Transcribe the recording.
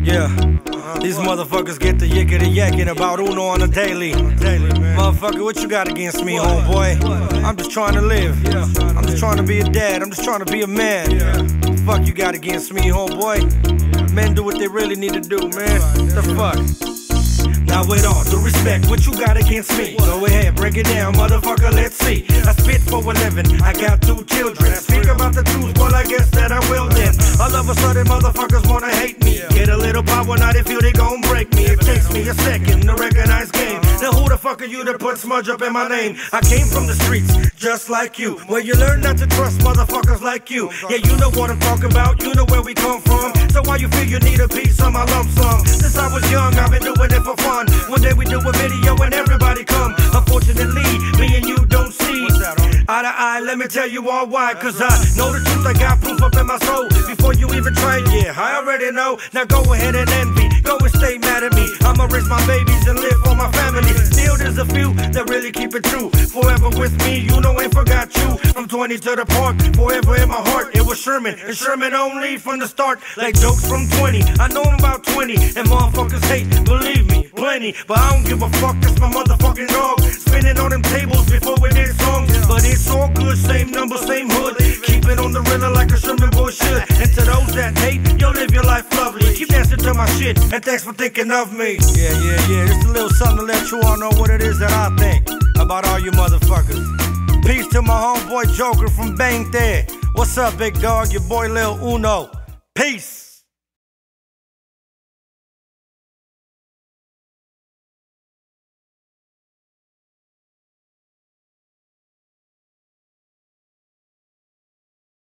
Yeah, these motherfuckers get the yickety yakking about Uno on a daily. Motherfucker, what you got against me, homeboy? I'm just trying to live. I'm just trying to be a dad. I'm just trying to be a man. Fuck you got against me, homeboy? Men do what they really need to do, man. What the fuck? Now with all due respect, what you got against me? Go ahead, break it down, motherfucker, let's see. I spit for a living, I got 2 children. Speak about the truth, well I guess that I will then. All of a sudden motherfuckers wanna hate me. Get a little power, now they feel they gon' break me. It takes me a second to recognize game. Now who the fuck are you to put smudge up in my name? I came from the streets, just like you, where you learn not to trust motherfuckers like you. Yeah, you know what I'm talking about, you know where we come from. So why you feel you need a piece of my lump sum? Since I was young, I've been doing it for fun. One day we do a video and everybody come. Unfortunately, me and you don't see eye to eye, let me tell you all why. Cause I know the truth, I got proof up in my soul. Before you even try it, yeah, I already know. Now go ahead and envy, go and stay mad at me. I'ma raise my babies and live for my family. Still there's a few that really keep it true. Forever with me, you know ain't forgot you. From 20 to the park, forever in my heart. It was Sherman, and Sherman only from the start. Like jokes from 20, I know I'm about 20. And motherfuckers hate, believe me, plenty. But I don't give a fuck, that's my motherfucking dog. Spinning on them tables before we did songs. But it's all good, same number, same hood. Keep it on the real like a Sherman boy should. And to those that hate, yo, live your life lovely. Keep dancing to my shit, and thanks for thinking of me. Yeah, just a little something to let you all know what it is that I think about all you motherfuckers. Peace to my homeboy Joker from Bang There. What's up, big dog? Your boy Lil Uno. Peace.